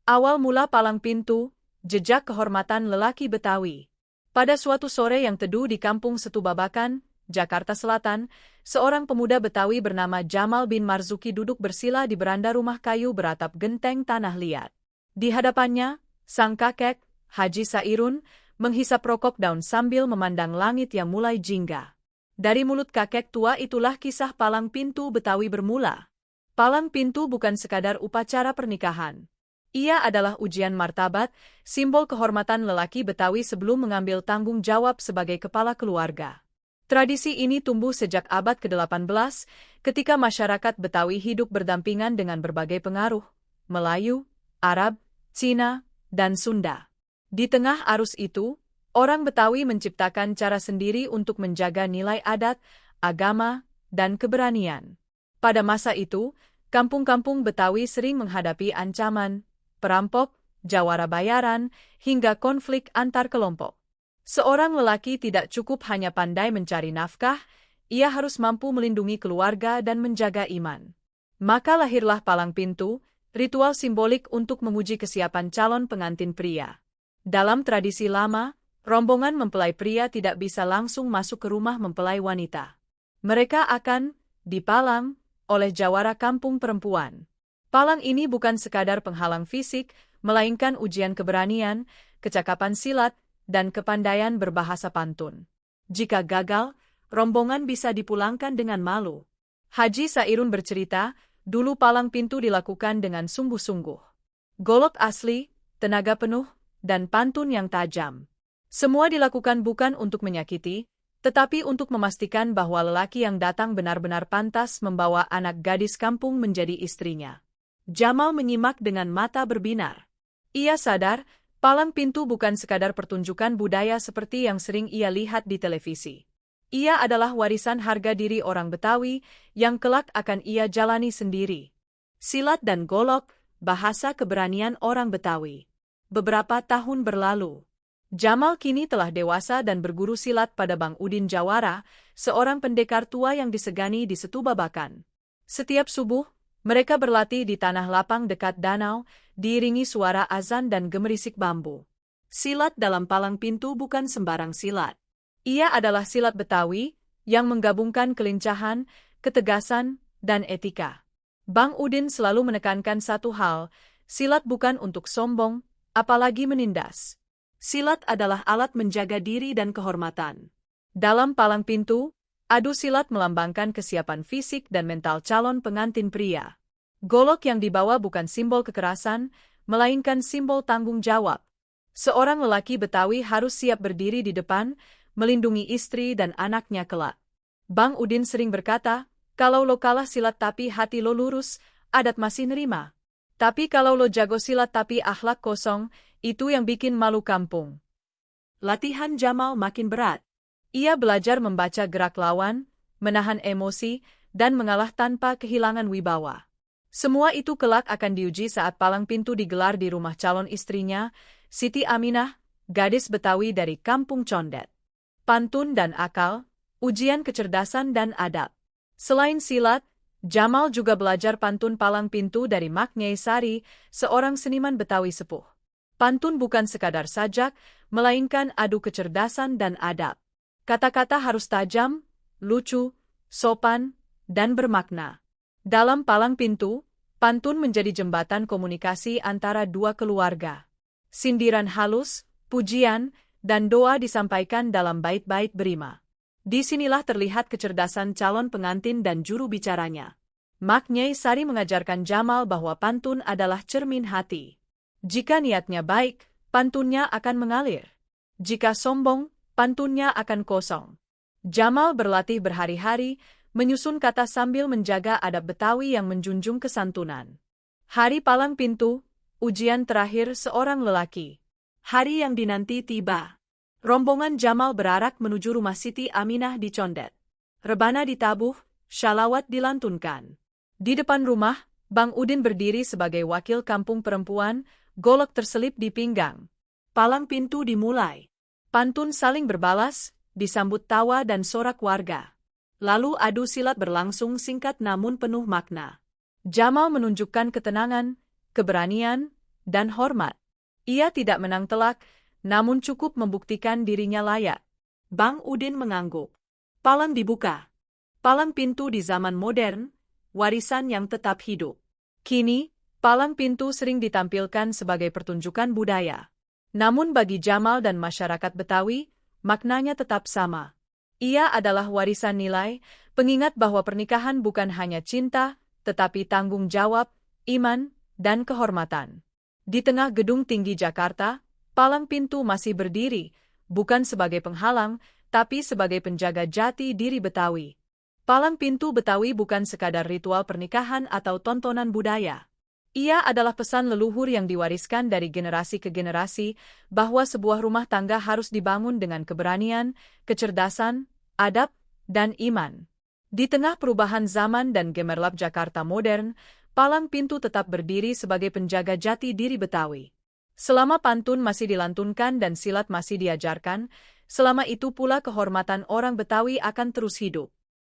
Awal mula palang pintu, jejak kehormatan lelaki Betawi. Pada suatu sore yang teduh di kampung Setubabakan, Jakarta Selatan, seorang pemuda Betawi bernama Jamal bin Marzuki duduk bersila di beranda rumah kayu beratap genteng tanah liat. Di hadapannya, sang kakek, Haji Sairun, menghisap rokok daun sambil memandang langit yang mulai jingga. Dari mulut kakek tua itulah kisah palang pintu Betawi bermula. Palang pintu bukan sekadar upacara pernikahan. Ia adalah ujian martabat, simbol kehormatan lelaki Betawi sebelum mengambil tanggung jawab sebagai kepala keluarga. Tradisi ini tumbuh sejak abad ke-18, ketika masyarakat Betawi hidup berdampingan dengan berbagai pengaruh, Melayu, Arab, Cina, dan Sunda. Di tengah arus itu, orang Betawi menciptakan cara sendiri untuk menjaga nilai adat, agama, dan keberanian. Pada masa itu, kampung-kampung Betawi sering menghadapi ancaman, perampok, jawara bayaran, hingga konflik antar kelompok. Seorang lelaki tidak cukup hanya pandai mencari nafkah, ia harus mampu melindungi keluarga dan menjaga iman. Maka lahirlah palang pintu, ritual simbolik untuk menguji kesiapan calon pengantin pria. Dalam tradisi lama, rombongan mempelai pria tidak bisa langsung masuk ke rumah mempelai wanita. Mereka akan dipalang oleh jawara kampung perempuan. Palang ini bukan sekadar penghalang fisik, melainkan ujian keberanian, kecakapan silat, dan kepandaian berbahasa pantun. Jika gagal, rombongan bisa dipulangkan dengan malu. Haji Sairun bercerita, dulu palang pintu dilakukan dengan sungguh-sungguh. Golok asli, tenaga penuh, dan pantun yang tajam. Semua dilakukan bukan untuk menyakiti, tetapi untuk memastikan bahwa lelaki yang datang benar-benar pantas membawa anak gadis kampung menjadi istrinya. Jamal menyimak dengan mata berbinar. Ia sadar, palang pintu bukan sekadar pertunjukan budaya seperti yang sering ia lihat di televisi. Ia adalah warisan harga diri orang Betawi yang kelak akan ia jalani sendiri. Silat dan golok, bahasa keberanian orang Betawi. Beberapa tahun berlalu, Jamal kini telah dewasa dan berguru silat pada Bang Udin Jawara, seorang pendekar tua yang disegani di Setubabakan. Setiap subuh, mereka berlatih di tanah lapang dekat danau, diiringi suara azan dan gemerisik bambu. Silat dalam palang pintu bukan sembarang silat. Ia adalah silat Betawi, yang menggabungkan kelincahan, ketegasan, dan etika. Bang Udin selalu menekankan satu hal, silat bukan untuk sombong, apalagi menindas. Silat adalah alat menjaga diri dan kehormatan. Dalam palang pintu, adu silat melambangkan kesiapan fisik dan mental calon pengantin pria. Golok yang dibawa bukan simbol kekerasan, melainkan simbol tanggung jawab. Seorang lelaki Betawi harus siap berdiri di depan, melindungi istri dan anaknya kelak. Bang Udin sering berkata, kalau lo kalah silat tapi hati lo lurus, adat masih nerima. Tapi kalau lo jago silat tapi akhlak kosong, itu yang bikin malu kampung. Latihan Jamal makin berat. Ia belajar membaca gerak lawan, menahan emosi, dan mengalah tanpa kehilangan wibawa. Semua itu kelak akan diuji saat palang pintu digelar di rumah calon istrinya, Siti Aminah, gadis Betawi dari kampung Condet. Pantun dan akal, ujian kecerdasan dan adab. Selain silat, Jamal juga belajar pantun palang pintu dari Mak Nyai Sari, seorang seniman Betawi sepuh. Pantun bukan sekadar sajak, melainkan adu kecerdasan dan adab. Kata-kata harus tajam, lucu, sopan, dan bermakna. Dalam palang pintu, pantun menjadi jembatan komunikasi antara dua keluarga. Sindiran halus, pujian, dan doa disampaikan dalam bait-bait berima. Disinilah terlihat kecerdasan calon pengantin dan juru bicaranya. Mak Nyai Sari mengajarkan Jamal bahwa pantun adalah cermin hati. Jika niatnya baik, pantunnya akan mengalir. Jika sombong, pantunnya akan kosong. Jamal berlatih berhari-hari, menyusun kata sambil menjaga adab Betawi yang menjunjung kesantunan. Hari palang pintu, ujian terakhir seorang lelaki. Hari yang dinanti tiba. Rombongan Jamal berarak menuju rumah Siti Aminah di Condet. Rebana ditabuh, syalawat dilantunkan. Di depan rumah, Bang Udin berdiri sebagai wakil kampung perempuan, golok terselip di pinggang. Palang pintu dimulai. Pantun saling berbalas, disambut tawa dan sorak warga. Lalu adu silat berlangsung singkat namun penuh makna. Jamal menunjukkan ketenangan, keberanian, dan hormat. Ia tidak menang telak, namun cukup membuktikan dirinya layak. Bang Udin mengangguk. Palang dibuka. Palang pintu di zaman modern, warisan yang tetap hidup. Kini, palang pintu sering ditampilkan sebagai pertunjukan budaya. Namun bagi Jamal dan masyarakat Betawi, maknanya tetap sama. Ia adalah warisan nilai, pengingat bahwa pernikahan bukan hanya cinta, tetapi tanggung jawab, iman, dan kehormatan. Di tengah gedung tinggi Jakarta, palang pintu masih berdiri, bukan sebagai penghalang, tapi sebagai penjaga jati diri Betawi. Palang pintu Betawi bukan sekadar ritual pernikahan atau tontonan budaya. Ia adalah pesan leluhur yang diwariskan dari generasi ke generasi, bahwa sebuah rumah tangga harus dibangun dengan keberanian, kecerdasan, adab, dan iman. Di tengah perubahan zaman dan gemerlap Jakarta modern, palang pintu tetap berdiri sebagai penjaga jati diri Betawi. Selama pantun masih dilantunkan dan silat masih diajarkan, selama itu pula kehormatan orang Betawi akan terus hidup.